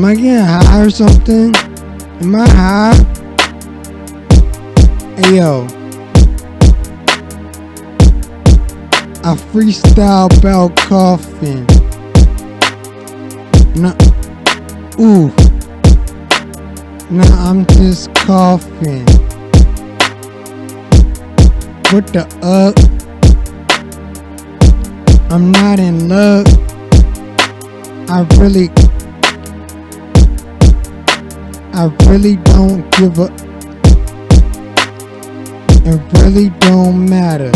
Am I getting high or something? Am I high? Hey yo, I freestyle about coughing. Nah, ooh. Now I'm just coughing. What the up? I'm not in luck. I really don't give a. It really don't matter.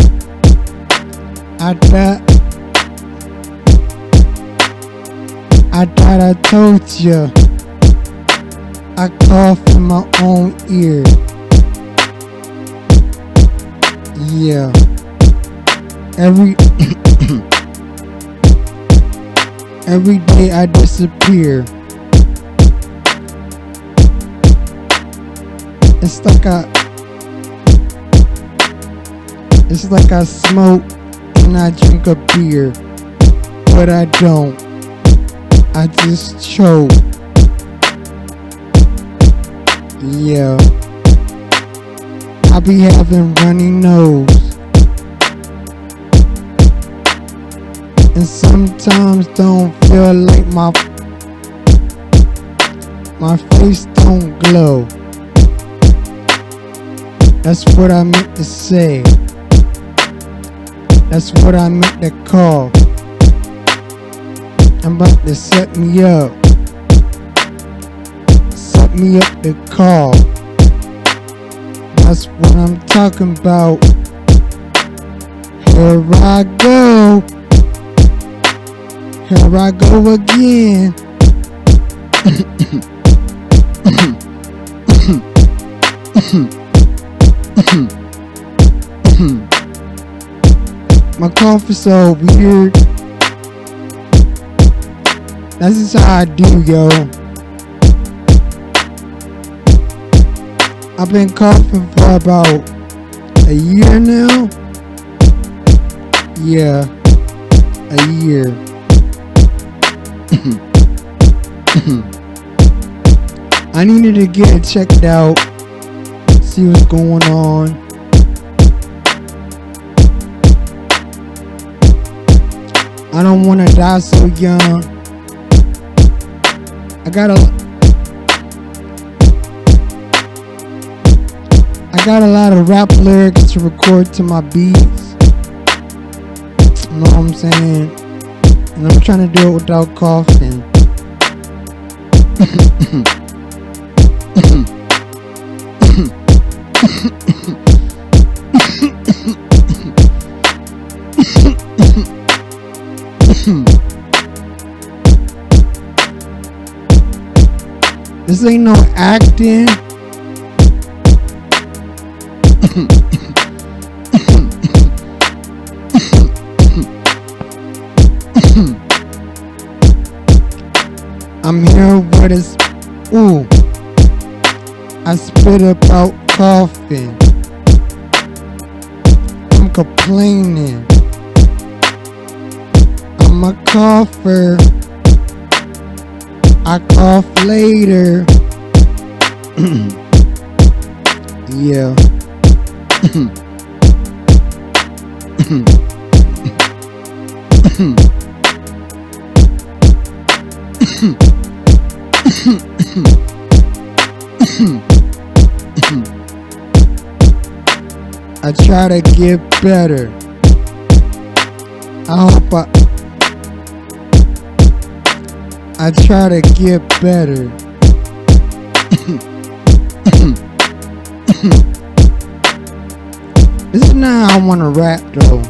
I thought I told ya. I cough in my own ear. Yeah. Every day I disappear. It's like I smoke and I drink a beer, but I don't. I just choke. Yeah. I be having runny nose, and sometimes don't feel like my face don't glow. That's what I meant to say. That's what I meant to call. I'm about to set me up. Set me up to call. That's what I'm talking about. Here I go. Here I go again. My cough is so weird. That's just how I do, yo. I've been coughing for about a year now. Yeah, a year. I needed to get it checked out, see what's going on. I don't want to die so young. I got a lot of rap lyrics to record to my beats. You know what I'm saying? And I'm trying to do it without coughing. This ain't no acting. I'm here with this. Ooh. I spit about coughing. I'm complaining. I'm a cougher. I cough later. Yeah. I try to get better. I try to get better. This is not how I want to rap though.